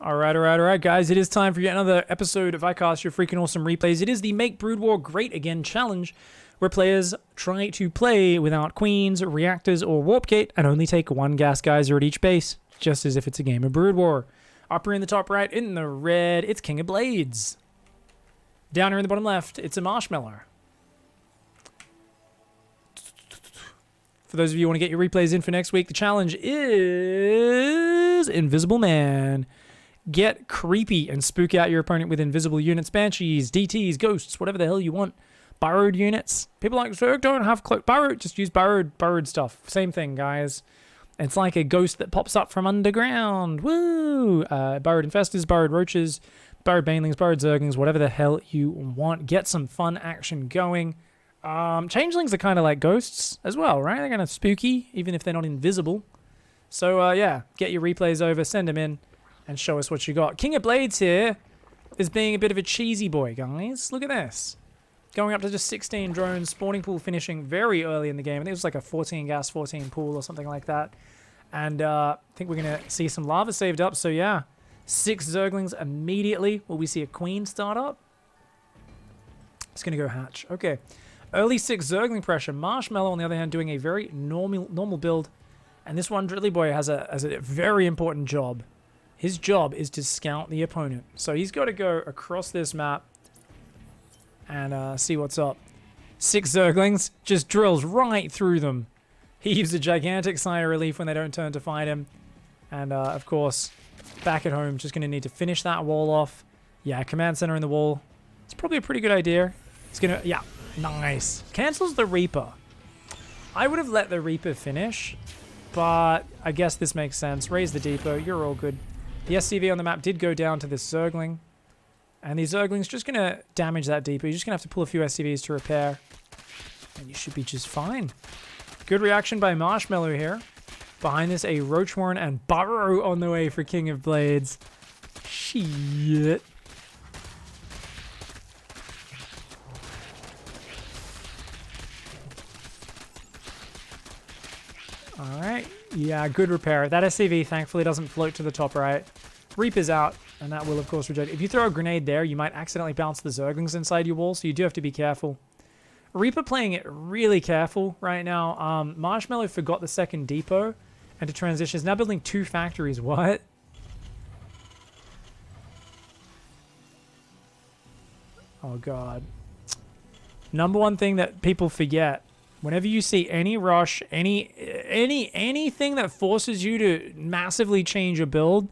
Alright, guys. It is time for yet another episode of Icyfar, your freaking awesome replays. It is the Make Broodwar Great Again challenge, where players try to play without queens, reactors, or warpgate, and only take one gas geyser at each base, just as if it's a game of Broodwar. Up here in the top right, in the red, it's King of Blades. Down here in the bottom left, it's a marshmallow. For those of you who want to get your replays in for next week, the challenge is Invisible Man. Get creepy and spook out your opponent with invisible units, banshees, DTs, ghosts, whatever the hell you want. Burrowed units. People like Zerg don't have cloaked burrowed. Just use burrowed stuff. Same thing, guys. It's like a ghost that pops up from underground. Woo! Burrowed infestors, burrowed roaches, burrowed banelings, burrowed zerglings, whatever the hell you want. Get some fun action going. Changelings are kind of like ghosts as well, right? They're kind of spooky, even if they're not invisible. So, yeah, get your replays over, send them in, and show us what you got. King of Blades here is being a bit of a cheesy boy, guys. Look at this. Going up to just 16 drones, spawning pool finishing very early in the game. I think it was like a 14 gas, 14 pool or something like that. And I think we're going to see some lava saved up. So, yeah, 6 Zerglings immediately. Will we see a queen start up? It's going to go hatch. Okay. Early 6 Zergling pressure. Marshmallow, on the other hand, doing a very normal build. And this one, Drilly Boy, has a very important job. His job is to scout the opponent. So he's got to go across this map and see what's up. 6 Zerglings, just drills right through them. Heaves a gigantic sigh of relief when they don't turn to fight him. And, of course, back at home, just going to need to finish that wall off. Yeah, command center in the wall. It's probably a pretty good idea. It's going to, yeah, nice. Cancels the Reaper. I would have let the Reaper finish, but I guess this makes sense. Raise the depot. You're all good. The SCV on the map did go down to this Zergling. And these Zerglings just going to damage that depot. You're just going to have to pull a few SCVs to repair. And you should be just fine. Good reaction by Marshmallow here. Behind this, a Roach Warren and Burrow on the way for King of Blades. Shit. Alright. Yeah, good repair. That SCV thankfully doesn't float to the top right. Reaper's out, and that will, of course, reject. If you throw a grenade there, you might accidentally bounce the Zerglings inside your wall, so you do have to be careful. Reaper playing it really careful right now. Marshmallow forgot the second depot, and to transition is now building 2 factories. What? Oh, God. Number one thing that people forget. Whenever you see any rush, anything that forces you to massively change your build,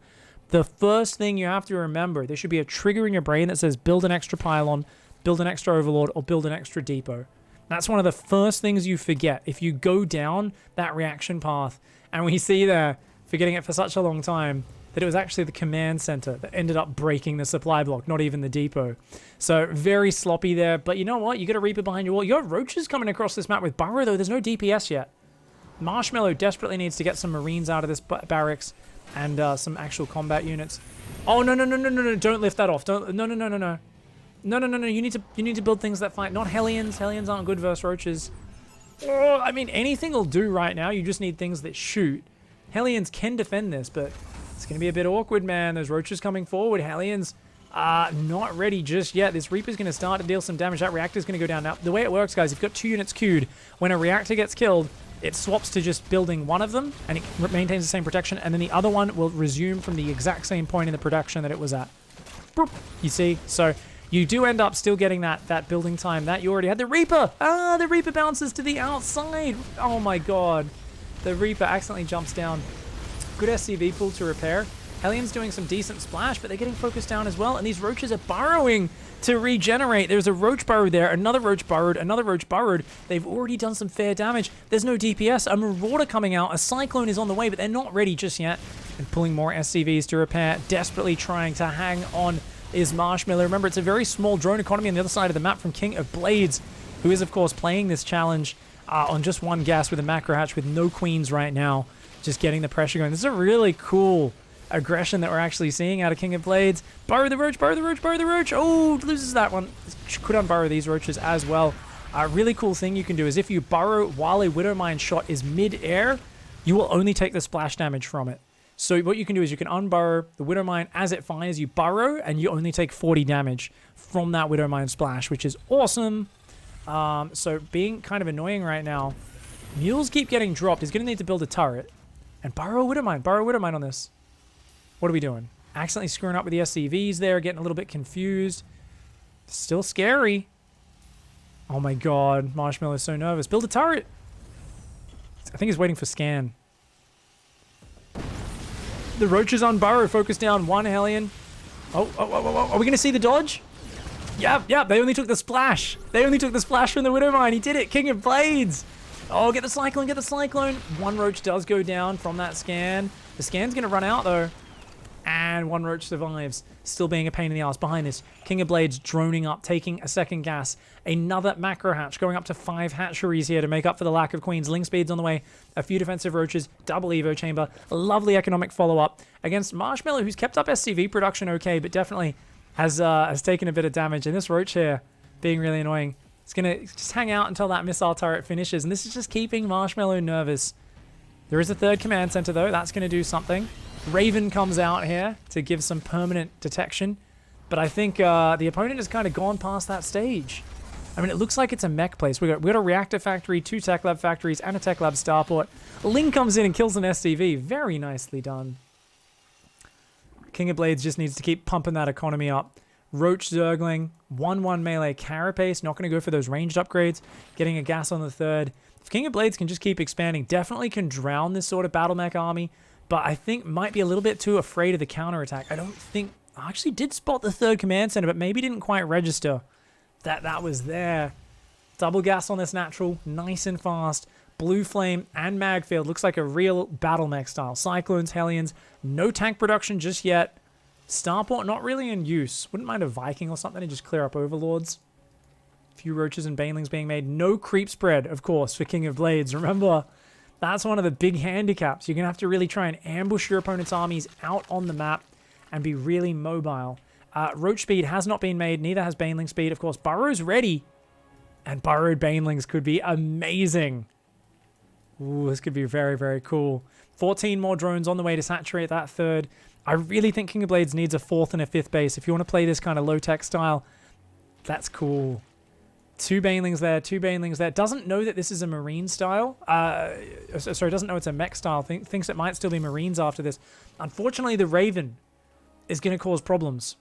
the first thing you have to remember, there should be a trigger in your brain that says build an extra pylon, build an extra overlord, or build an extra depot. That's one of the first things you forget if you go down that reaction path. And we see there, forgetting it for such a long time, that it was actually the command center that ended up breaking the supply block, not even the depot. So very sloppy there. But you know what? You got a Reaper behind your wall. You got Roaches coming across this map with Burrow, though. There's no DPS yet. Marshmallow desperately needs to get some Marines out of this barracks and some actual combat units. Oh, no. Don't lift that off. Don't. No. No. You need to build things that fight. Not Hellions. Hellions aren't good versus Roaches. Oh, I mean, anything will do right now. You just need things that shoot. Hellions can defend this, but it's going to be a bit awkward, man. Those Roaches coming forward. Hellions are not ready just yet. This Reaper's going to start to deal some damage. That Reactor's going to go down. Now, the way it works, guys, if you've got 2 units queued, when a Reactor gets killed, it swaps to just building one of them, and it maintains the same protection, and then the other one will resume from the exact same point in the production that it was at. Boop. You see? So you do end up still getting that building time that you already had. The Reaper! Ah, the Reaper bounces to the outside. Oh my God. The Reaper accidentally jumps down. Good SCV pool to repair. Hellions doing some decent splash, but they're getting focused down as well. And these Roaches are burrowing to regenerate. There's a Roach burrowed there, another Roach burrowed, another Roach burrowed. They've already done some fair damage. There's no DPS. A Marauder coming out. A Cyclone is on the way, but they're not ready just yet. And pulling more SCVs to repair. Desperately trying to hang on is Marshmallow. Remember, it's a very small drone economy on the other side of the map from King of Blades, who is, of course, playing this challenge on just 1 gas with a macro hatch with no queens right now. Just getting the pressure going. This is a really cool aggression that we're actually seeing out of King of Blades. Burrow the Roach, burrow the Roach, burrow the Roach. Oh, loses that one. Could unburrow these Roaches as well. A really cool thing you can do is if you burrow while a Widowmine shot is mid-air, you will only take the splash damage from it. So what you can do is you can unburrow the Widowmine as it fires. You burrow, and you only take 40 damage from that Widowmine splash, which is awesome. So being kind of annoying right now. Mules keep getting dropped. He's going to need to build a turret. And burrow Widowmine on this. What are we doing? Accidentally screwing up with the SCVs there, getting a little bit confused. Still scary. Oh my god, Marshmallow is so nervous. Build a turret! I think he's waiting for scan. The roaches on burrow, focus down, one Hellion. Oh, are we going to see the dodge? Yep, they only took the splash. They only took the splash from the Widowmine. He did it, King of Blades. Oh, get the Cyclone. One roach does go down from that scan. The scan's going to run out, though. And one roach survives. Still being a pain in the ass. Behind this, King of Blades droning up, taking a second gas. Another macro hatch, going up to 5 hatcheries here to make up for the lack of queens. Ling speed's on the way. A few defensive roaches. Double Evo chamber. Lovely economic follow-up against Marshmallow, who's kept up SCV production okay, but definitely has taken a bit of damage. And this roach here being really annoying. It's going to just hang out until that missile turret finishes. And this is just keeping Marshmallow nervous. There is a third command center, though. That's going to do something. Raven comes out here to give some permanent detection. But I think the opponent has kind of gone past that stage. I mean, it looks like it's a mech place. We got a reactor factory, 2 tech lab factories, and a tech lab starport. Ling comes in and kills an SCV. Very nicely done. King of Blades just needs to keep pumping that economy up. Roach Zergling, 1-1 melee carapace, not going to go for those ranged upgrades, getting a gas on the third. If King of Blades can just keep expanding, definitely can drown this sort of battle mech army, but I think might be a little bit too afraid of the counterattack. I don't think, I actually did spot the third command center, but maybe didn't quite register that was there. Double gas on this natural, nice and fast. Blue Flame and Magfield looks like a real battle mech style. Cyclones, Hellions, no tank production just yet. Starport not really in use. Wouldn't mind a Viking or something to just clear up Overlords. A few Roaches and Banelings being made. No creep spread, of course, for King of Blades. Remember, that's one of the big handicaps. You're going to have to really try and ambush your opponent's armies out on the map and be really mobile. Roach speed has not been made. Neither has Baneling speed. Of course, Burrow's ready. And Burrowed Banelings could be amazing. Ooh, this could be very, very cool. 14 more drones on the way to saturate that third. I really think King of Blades needs a 4th and a 5th base. If you want to play this kind of low-tech style, that's cool. 2 Banelings there, 2 Banelings there. Doesn't know that this is a Marine style. Sorry, doesn't know it's a mech style. Thinks it might still be Marines after this. Unfortunately, the Raven is going to cause problems.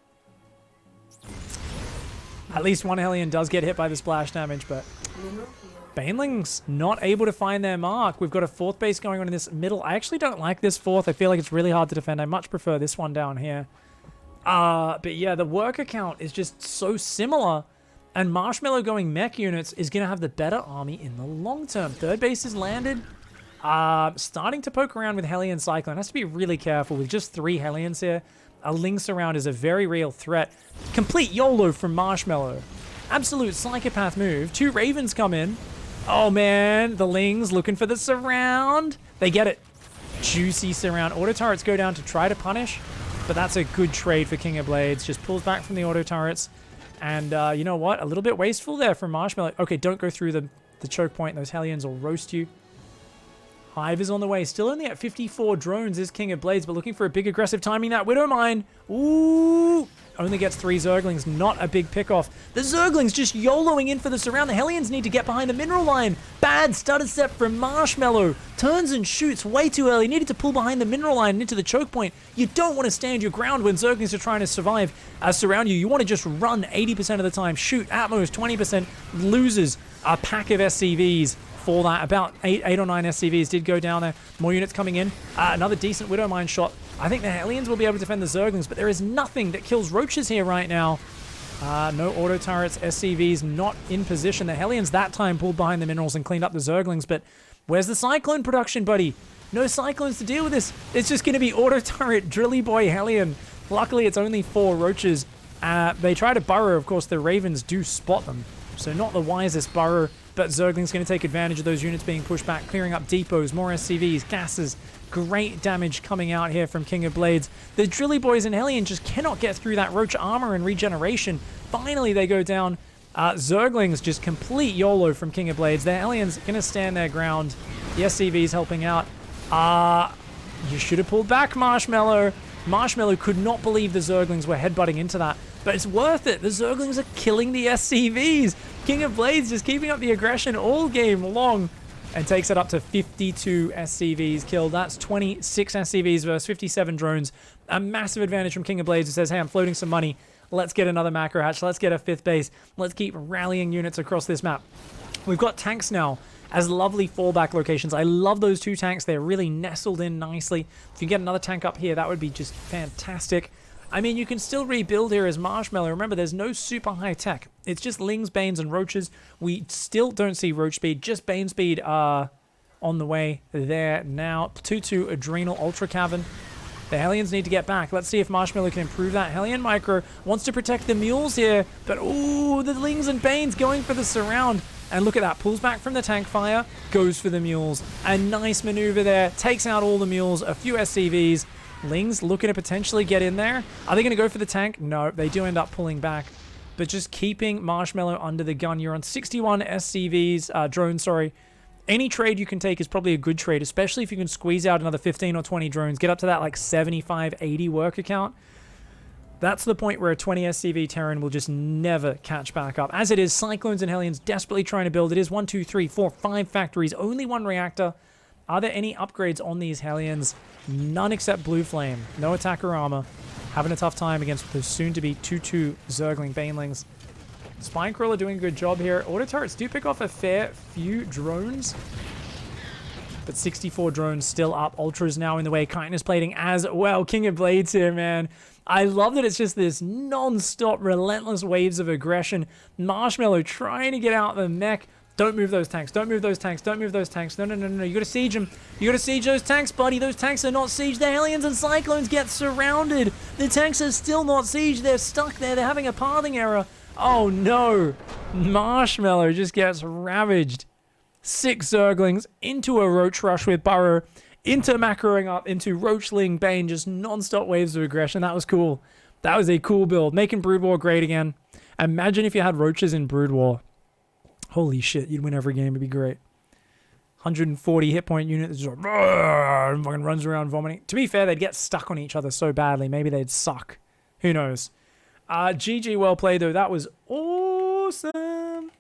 At least one Hellion does get hit by the splash damage, but Banelings not able to find their mark. We've got a 4th base going on in this middle. I actually don't like this 4th. I feel like it's really hard to defend. I much prefer this one down here. But yeah, the worker count is just so similar. And Marshmallow going mech units is going to have the better army in the long term. 3rd base is landed. Starting to poke around with Hellion Cyclone. Has to be really careful with just 3 Hellions here. A Ling surround is a very real threat. Complete YOLO from Marshmallow. Absolute psychopath move. 2 Ravens come in. Oh man, the Lings looking for the surround. They get it. Juicy surround. Auto turrets go down to try to punish, but that's a good trade for King of Blades. Just pulls back from the auto turrets. And you know what? A little bit wasteful there from Marshmallow. Okay, don't go through the choke point. Those Hellions will roast you. Hive is on the way. Still only at 54 drones is King of Blades, but looking for a big aggressive timing. That Widowmine. Ooh. Only gets 3 Zerglings. Not a big pickoff. The Zerglings just YOLOing in for the surround. The Hellions need to get behind the mineral line. Bad stutter step from Marshmallow. Turns and shoots way too early. Needed to pull behind the mineral line and into the choke point. You don't want to stand your ground when Zerglings are trying to survive surround you. You want to just run 80% of the time. Shoot at most 20%. Loses a pack of SCVs. For that, about 8 or 9 SCVs did go down there. More units coming in. Another decent Widowmine shot. I think the Hellions will be able to defend the Zerglings, but there is nothing that kills Roaches here right now. No auto turrets, SCVs not in position. The Hellions that time pulled behind the minerals and cleaned up the Zerglings, but where's the Cyclone production, buddy? No Cyclones to deal with this. It's just going to be auto turret, Drilly Boy Hellion. Luckily, it's only 4 Roaches. They try to burrow. Of course, the Ravens do spot them, so not the wisest burrow. But Zergling's going to take advantage of those units being pushed back, clearing up depots, more SCVs, gases. Great damage coming out here from King of Blades. The Drilly Boys and Hellion just cannot get through that Roach armor and regeneration. Finally, they go down. Zerglings just complete YOLO from King of Blades. The Hellions going to stand their ground. The SCV's helping out. You should have pulled back, Marshmallow. Marshmallow could not believe the Zerglings were headbutting into that. But it's worth it. The Zerglings are killing the SCVs. King of Blades just keeping up the aggression all game long. And takes it up to 52 SCVs killed. That's 26 SCVs versus 57 drones. A massive advantage from King of Blades, who says, hey, I'm floating some money. Let's get another macro hatch. Let's get a 5th base. Let's keep rallying units across this map. We've got tanks now as lovely fallback locations. I love those 2 tanks. They're really nestled in nicely. If you get another tank up here, that would be just fantastic. I mean, you can still rebuild here as Marshmallow. Remember, there's no super high tech. It's just Lings, Banes, and Roaches. We still don't see Roach speed, just Bane speed on the way there now. 2-2 Adrenal Ultra Cavern. The Hellions need to get back. Let's see if Marshmallow can improve that. Hellion Micro wants to protect the mules here, but ooh, the Lings and Banes going for the surround. And look at that, pulls back from the tank fire, goes for the mules. A nice maneuver there, takes out all the mules, a few SCVs. Lings looking to potentially get in there. Are they going to go for the tank? No, they do end up pulling back. But just keeping Marshmallow under the gun. You're on 61 SCVs, drones, sorry. Any trade you can take is probably a good trade, especially if you can squeeze out another 15 or 20 drones. Get up to that like 75, 80 worker count. That's the point where a 20 SCV Terran will just never catch back up. As it is, Cyclones and Hellions desperately trying to build. It is 1, 2, 3, 4, 5 factories. Only 1 reactor. Are there any upgrades on these Hellions? None except Blue Flame. No attacker armor. Having a tough time against the soon-to-be 2-2 Zergling Banelings. Spinecrawler doing a good job here. Auto turrets do pick off a fair few drones. But 64 drones still up. Ultra's now in the way. Kindness plating as well. King of Blades here, man. I love that it's just this non-stop, relentless waves of aggression. Marshmallow trying to get out the mech. Don't move those tanks. Don't move those tanks. Don't move those tanks. No, no, no, no, no. You gotta siege them. You gotta siege those tanks, buddy. Those tanks are not sieged. The Hellions and Cyclones get surrounded. The tanks are still not sieged. They're stuck there. They're having a pathing error. Oh, no. Marshmallow just gets ravaged. 6 Zerglings into a Roach Rush with Burrow. Into macroing up into Roachling Bane. Just non-stop waves of aggression. That was cool. That was a cool build. Making Broodwar great again. Imagine if you had Roaches in Broodwar. Holy shit, you'd win every game. It'd be great. 140 hit point unit. Just like, fucking runs around vomiting. To be fair, they'd get stuck on each other so badly. Maybe they'd suck. Who knows? GG, well played, though. That was awesome.